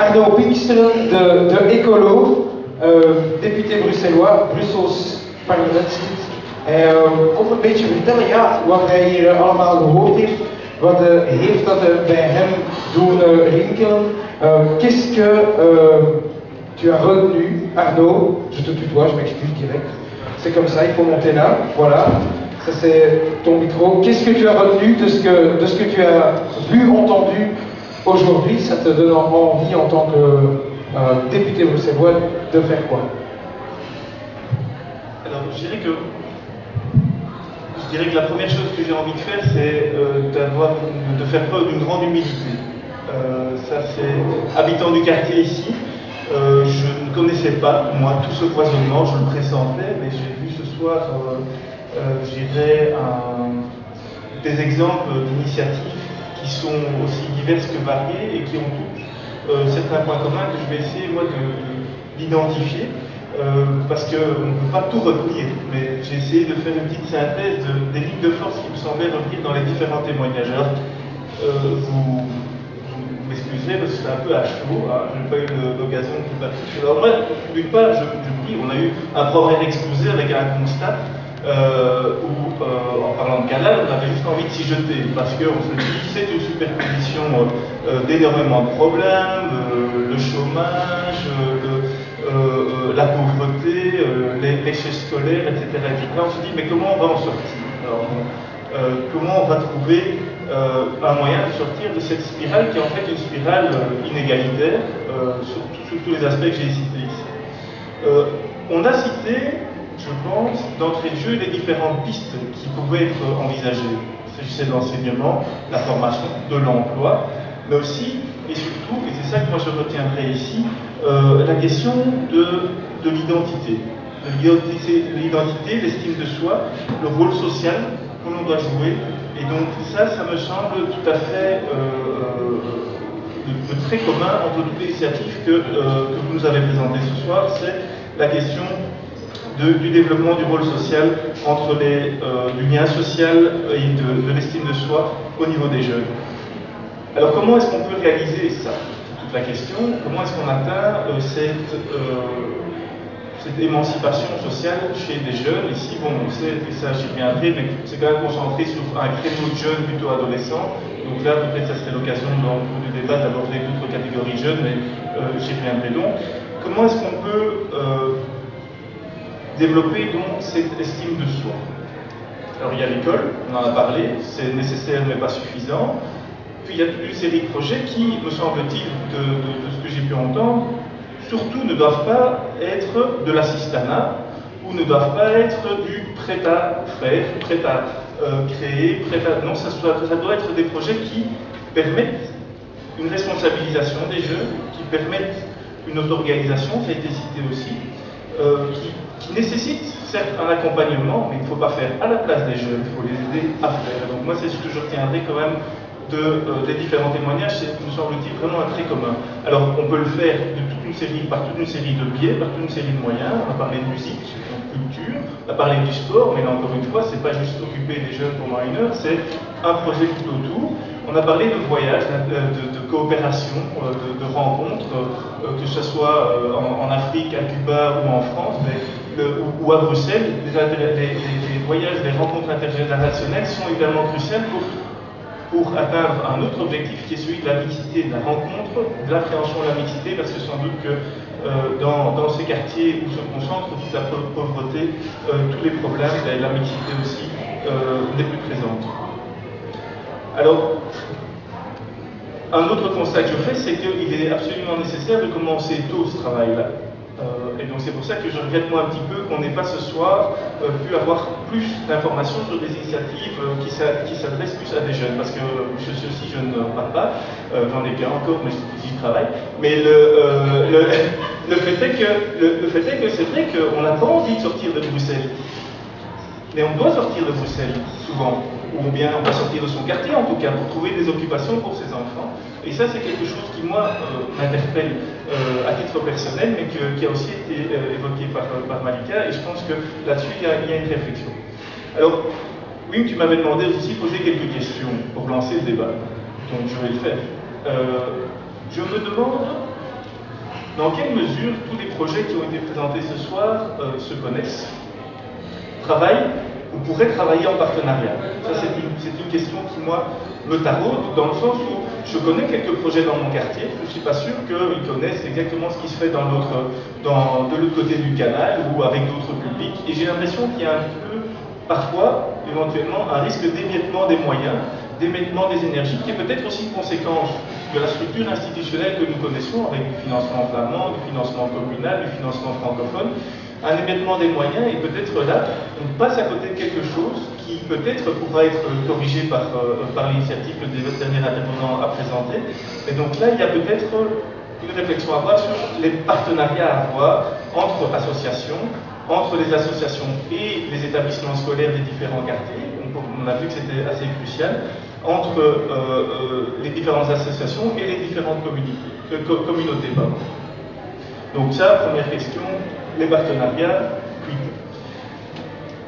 Arno Pinksteren de Ecolo, député bruxellois, Brussels parlementslid. Komt een beetje vertellen ja, wat hij hier allemaal gehoord heeft. Wat heeft dat bij hem doen rinkelen? Qu'est-ce que tu as retenu, Arnaud? Je te tutoie, je m'excuse direct. C'est comme ça, il faut monter là, voilà. Ça c'est ton micro. Qu'est-ce que tu as retenu de ce que tu as vu, entendu aujourd'hui? Ça te donne envie en tant que député bruxellois de faire quoi? Alors je dirais que la première chose que j'ai envie de faire, c'est de faire preuve d'une grande humilité. Ça c'est habitant du quartier ici. Je ne connaissais pas, moi, tout ce foisonnement, je le pressentais, mais j'ai vu ce soir, je dirais, des exemples d'initiatives qui sont aussi diverses que variées et qui ont toutes certains points communs que je vais essayer, moi, d'identifier, parce qu'on ne peut pas tout retenir, mais j'ai essayé de faire une petite synthèse des lignes de force qui me semblaient revenir dans les différents témoignages. Alors, vous m'excuserez parce que c'est un peu à chaud, hein, je n'ai pas eu l'occasion de tout partir. Alors moi, d'une part, je me dis, on a eu un premier exposé avec un constat où, en parlant de Canal, on avait juste envie de s'y jeter, parce qu'on se dit, c'est une superposition d'énormément de problèmes, le chômage, la pauvreté, l'échec scolaire, etc., etc. On se dit, mais comment on va en sortir? Alors, comment on va trouver un moyen de sortir de cette spirale qui est en fait une spirale inégalitaire sur tous les aspects que j'ai cités ici. On a cité, je pense, d'entrée de jeu les différentes pistes qui pouvaient être envisagées. Il s'agissait de l'enseignement, la formation, de l'emploi, mais aussi, et surtout, et c'est ça que moi je retiendrai ici, la question de l'identité. L'identité, l'estime de soi, le rôle social que l'on doit jouer. Et donc ça me semble tout à fait de très commun entre toutes les initiatives que vous nous avez présentées ce soir. C'est la question du développement du rôle social, entre du lien social et de l'estime de soi au niveau des jeunes. Alors comment est-ce qu'on peut réaliser ça? C'est toute la question. Comment est-ce qu'on atteint cette émancipation sociale chez des jeunes? Ici, bon, on sait, et ça j'y reviendrai, mais c'est quand même concentré sur un créneau de jeunes plutôt adolescents. Donc là, peut-être ça serait l'occasion dans le cours du débat d'aborder d'autres catégories jeunes, mais j'y reviendrai donc. Comment est-ce qu'on peut développer donc cette estime de soi? Alors il y a l'école, on en a parlé, c'est nécessaire mais pas suffisant. Puis il y a toute une série de projets qui, me semble-t-il, de ce que j'ai pu entendre, surtout ne doivent pas être de l'assistanat ou ne doivent pas être du prêt à faire, prêt à créer, prêt à... Non, ça doit être des projets qui permettent une responsabilisation des jeunes, qui permettent une auto-organisation, ça a été cité aussi, qui nécessite certes un accompagnement, mais il ne faut pas faire à la place des jeunes, il faut les aider à faire. Donc moi c'est ce que je retiendrai quand même des différents témoignages, c'est, me semble-t-il, vraiment un trait commun. Alors on peut le faire par toute une série de biais, par toute une série de moyens. On a parlé de musique, de culture, on a parlé du sport, mais là encore une fois, c'est pas juste occuper les jeunes pendant une heure, c'est un projet tout autour. On a parlé de voyage, de coopération, de rencontres, que ce soit en Afrique, à Cuba ou en France, ou à Bruxelles. Les voyages, les rencontres intergénérationnelles sont également cruciales pour atteindre un autre objectif qui est celui de la mixité, de la rencontre, de l'appréhension de la mixité, parce que sans doute que dans ces quartiers où se concentre toute la pauvreté, tous les problèmes, la mixité aussi n'est plus présente. Alors, un autre constat que je fais, c'est qu'il est absolument nécessaire de commencer tôt ce travail-là. Et donc c'est pour ça que je regrette moi un petit peu qu'on n'ait pas ce soir pu avoir plus d'informations sur des initiatives qui s'adressent plus à des jeunes, parce que ceux-ci je ne parle pas, j'en ai qu'un encore mais j'y travaille, mais le fait est que c'est vrai qu'on n'a pas envie de sortir de Bruxelles, mais on doit sortir de Bruxelles souvent, ou bien on doit sortir de son quartier en tout cas pour trouver des occupations pour ses enfants. Et ça, c'est quelque chose qui, moi, m'interpelle à titre personnel, mais qui a aussi été évoqué par Malika, et je pense que là-dessus, il y a une réflexion. Alors, oui, tu m'avais demandé aussi de poser quelques questions pour lancer le débat, donc je vais le faire. Je me demande Dans quelle mesure tous les projets qui ont été présentés ce soir se connaissent, travaillent ou pourraient travailler en partenariat? Ça, c'est une question qui, moi, me taraude, dans le sens où je connais quelques projets dans mon quartier, je ne suis pas sûr qu'ils connaissent exactement ce qui se fait de l'autre côté du canal ou avec d'autres publics, et j'ai l'impression qu'il y a un peu, parfois, éventuellement, un risque d'émiettement des moyens, d'émiettement des énergies, qui est peut-être aussi une conséquence de la structure institutionnelle que nous connaissons, avec du financement flamand, du financement communal, du financement francophone, un émiettement des moyens, et peut-être là, on passe à côté de quelque chose qui peut-être pourra être corrigé par l'initiative que le dernier intervenant a présentée. Et donc là, il y a peut-être une réflexion à avoir sur les partenariats à avoir entre associations, entre les associations et les établissements scolaires des différents quartiers. On a vu que c'était assez crucial, entre les différentes associations et les différentes communautés. Pardon. Donc ça, première question, les partenariats, oui.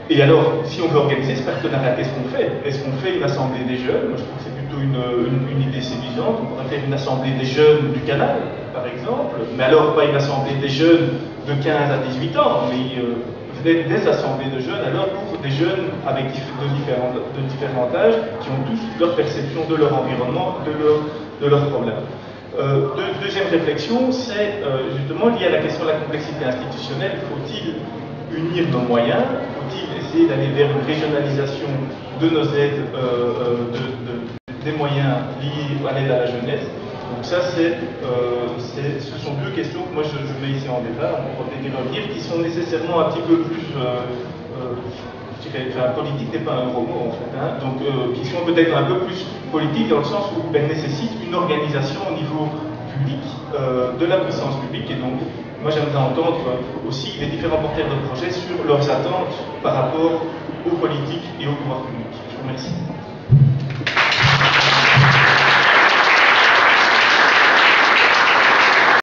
Et alors, si on veut organiser ce partenariat, qu'est-ce qu'on fait? Est-ce qu'on fait une assemblée des jeunes? Moi, je trouve que c'est plutôt une idée séduisante. On pourrait faire une assemblée des jeunes du canal, par exemple, mais alors pas une assemblée des jeunes de 15 à 18 ans, mais des assemblées de jeunes, alors pour des jeunes avec de différents âges, qui ont tous leur perception de leur environnement, de leurs problèmes. Deuxième réflexion, c'est justement lié à la question de la complexité institutionnelle. Faut-il unir nos moyens? Faut-il essayer d'aller vers une régionalisation de nos aides, des moyens liés à l'aide à la jeunesse? Donc ça, ce sont deux questions que moi je mets ici en débat, on pourra peut-être y revenir, qui sont nécessairement un petit peu plus... je dirais, politique n'est pas un gros mot en fait, hein, donc qui sont peut-être un peu plus politiques dans le sens où elles nécessitent une organisation au niveau public, de la puissance publique, et donc moi j'aimerais entendre aussi les différents porteurs de projets sur leurs attentes par rapport aux politiques et au pouvoir public. Je vous remercie.